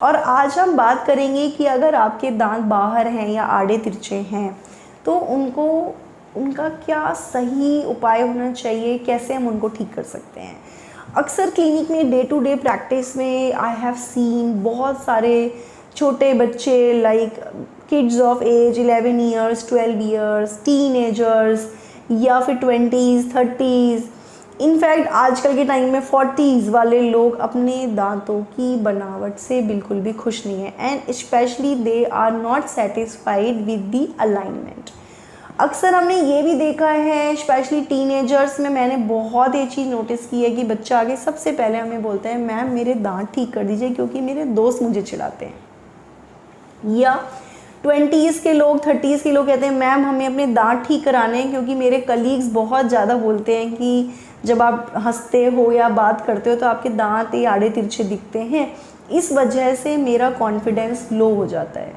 और आज हम बात करेंगे कि अगर आपके दांत बाहर हैं या आड़े तिरछे हैं तो उनका क्या सही उपाय होना चाहिए, कैसे हम उनको ठीक कर सकते हैं। अक्सर क्लिनिक में डे टू डे प्रैक्टिस में आई हैव सीन बहुत सारे छोटे बच्चे like kids of age 11 years 12 years teenagers या फिर 20s 30s, इनफैक्ट आजकल के टाइम में 40s वाले लोग अपने दांतों की बनावट से बिल्कुल भी खुश नहीं है and specially they are not satisfied with the alignment. अक्सर हमने ये भी देखा है स्पेशली टीनेजर्स में, मैंने बहुत ये चीज़ नोटिस की है कि बच्चा आगे सबसे पहले हमें बोलता है मैम मेरे दांत ठीक कर दीजिए क्योंकि मेरे दोस्त मुझे चिढ़ाते हैं। या 20s के लोग 30s के लोग कहते हैं मैम हमें अपने दांत ठीक कराने हैं क्योंकि मेरे कलीग्स बहुत ज़्यादा बोलते हैं कि जब आप हंसते हो या बात करते हो तो आपके दांत ये आड़े तिरछे दिखते हैं, इस वजह से मेरा कॉन्फिडेंस लो हो जाता है।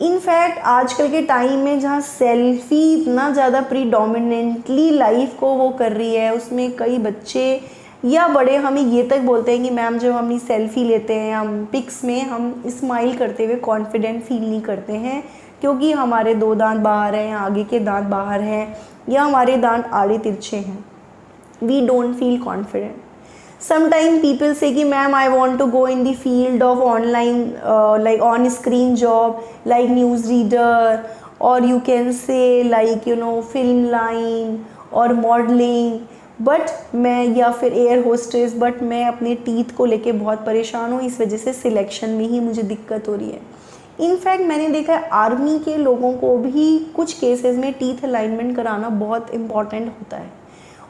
इनफैक्ट आजकल के टाइम में जहाँ सेल्फी इतना ज़्यादा प्रीडोमिनेंटली लाइफ को वो कर रही है, उसमें कई बच्चे या बड़े हमें ये तक बोलते हैं कि मैम जब हम अपनी सेल्फ़ी लेते हैं हम पिक्स में हम स्माइल करते हुए कॉन्फिडेंट फील नहीं करते हैं क्योंकि हमारे 2 दांत बाहर हैं या आगे के दांत बाहर हैं या हमारे दांत आड़े तिरछे हैं। We don't feel confident. Sometimes people say कि ma'am I want to go in the field of online like on screen job like news reader or you can say like film line और modeling, but मैं या फिर air hostess, but मैं अपने teeth को लेके बहुत परेशान हूँ, इस वजह से सिलेक्शन में ही मुझे दिक्कत हो रही है। इनफैक्ट मैंने देखा है आर्मी के लोगों को भी कुछ केसेस में टीथ अलाइनमेंट कराना बहुत इम्पॉर्टेंट होता है।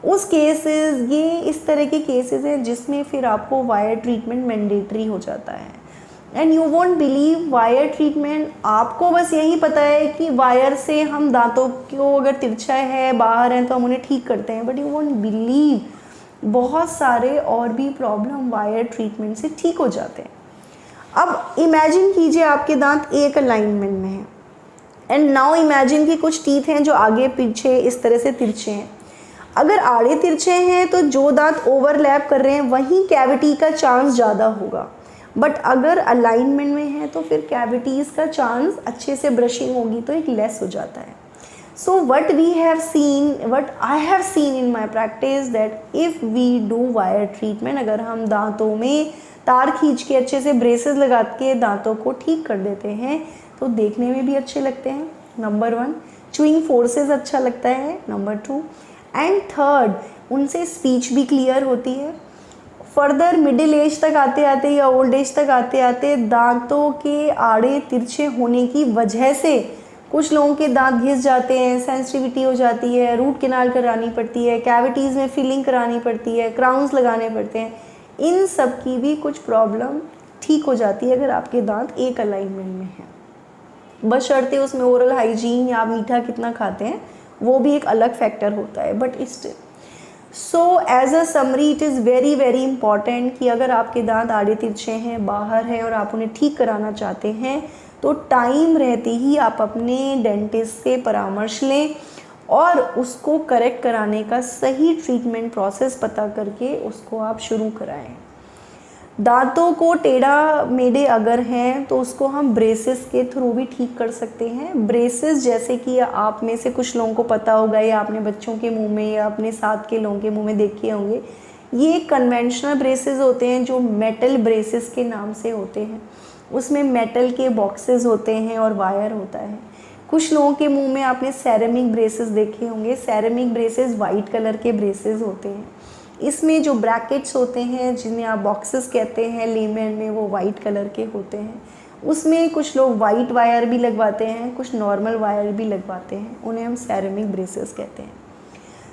उस केसेस ये इस तरह के केसेस हैं जिसमें फिर आपको वायर ट्रीटमेंट मैंडेटरी हो जाता है and you won't believe wire treatment. आपको बस यही पता है कि वायर से हम दांतों को अगर तिरछा है बाहर हैं तो हम उन्हें ठीक करते हैं, बट यू वोंट बिलीव बहुत सारे और भी प्रॉब्लम वायर ट्रीटमेंट से ठीक हो जाते हैं। अब इमेजिन कीजिए आपके दांत एक अलाइनमेंट में हैं एंड नाउ इमेजिन कि कुछ टीथ हैं जो आगे पीछे इस तरह से तिरछे हैं। अगर आड़े तिरछे हैं तो जो दांत ओवरलैप कर रहे हैं वहीं कैविटी का चांस ज़्यादा होगा, बट अगर अलाइनमेंट में है तो फिर कैविटीज़ का चांस अच्छे से ब्रशिंग होगी तो एक लेस हो जाता है। So what I have seen in my practice that if we do wire treatment, अगर हम दांतों में तार खींच के अच्छे से ब्रेसेस लगा के दांतों को ठीक कर देते हैं तो देखने में भी अच्छे लगते हैं, नंबर 1, चूइंग फोर्सेस अच्छा लगता है, नंबर 2, एंड थर्ड उनसे स्पीच भी क्लियर होती है। फर्दर मिडिल एज तक आते आते या ओल्ड एज तक आते आते दांतों के आड़े तिरछे होने की वजह से कुछ लोगों के दांत घिस जाते हैं, सेंसिटिविटी हो जाती है, रूट कैनाल करानी पड़ती है, कैविटीज़ में फिलिंग करानी पड़ती है, क्राउन्स लगाने पड़ते हैं। इन सब की भी कुछ प्रॉब्लम ठीक हो जाती है अगर आपके दांत एक अलाइनमेंट में हैं, बशर्ते उसमें ओरल हाइजीन या आप मीठा कितना खाते हैं वो भी एक अलग फैक्टर होता है, but still. So as a summary it is very very important कि अगर आपके दांत आड़े तिरछे हैं बाहर हैं और आप उन्हें ठीक कराना चाहते हैं तो टाइम रहते ही आप अपने डेंटिस्ट से परामर्श लें और उसको करेक्ट कराने का सही ट्रीटमेंट प्रोसेस पता करके उसको आप शुरू कराएं। दांतों को टेढ़ा मेढ़े अगर हैं तो उसको हम ब्रेसेस के थ्रू भी ठीक कर सकते हैं। ब्रेसेस जैसे कि आप में से कुछ लोगों को पता होगा या आपने बच्चों के मुंह में या अपने साथ के लोगों के मुंह में देखे होंगे, ये कन्वेंशनल ब्रेसेस होते हैं जो मेटल ब्रेसेस के नाम से होते हैं। उसमें मेटल के बॉक्सेस होते हैं और वायर होता है। कुछ लोगों के मुंह में आपने सेरेमिक ब्रेसेस देखे होंगे, सेरेमिक ब्रेसेस वाइट कलर के ब्रेसेस होते हैं। इसमें जो ब्रैकेट्स होते हैं जिन्हें आप बॉक्सेस कहते हैं लेमन में, वो वाइट कलर के होते हैं। उसमें कुछ लोग वाइट वायर भी लगवाते हैं, कुछ नॉर्मल वायर भी लगवाते हैं, उन्हें हम सेरेमिक ब्रेसेस कहते हैं।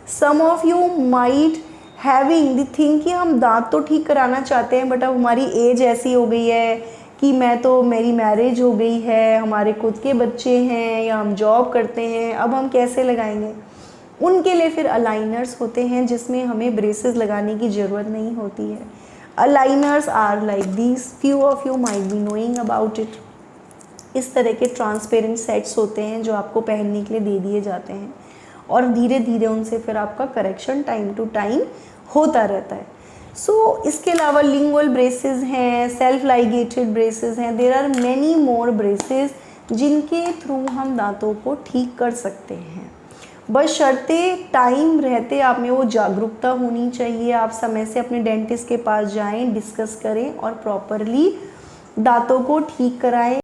Some of you might having the think कि हम दांत तो ठीक कराना चाहते हैं बट अब हमारी एज ऐसी हो गई है कि मेरी मैरिज हो गई है, हमारे खुद के बच्चे हैं या हम जॉब करते हैं, अब हम कैसे लगाएंगे। उनके लिए फिर अलाइनर्स होते हैं जिसमें हमें ब्रेसेस लगाने की ज़रूरत नहीं होती है। Aligners are like these, few of you might be knowing about it. इस तरह के ट्रांसपेरेंट सेट्स होते हैं जो आपको पहनने के लिए दे दिए जाते हैं और धीरे धीरे उनसे फिर आपका करेक्शन टाइम टू टाइम होता रहता है। सो इसके अलावा लिंगुअल ब्रेसेस हैं, सेल्फ लाइगेटेड ब्रेसेस हैं, there are many more braces जिनके थ्रू हम दांतों को ठीक कर सकते हैं। बशर्ते टाइम रहते आप में वो जागरूकता होनी चाहिए। आप समय से अपने डेंटिस्ट के पास जाएं, डिस्कस करें और प्रॉपरली दांतों को ठीक कराएं।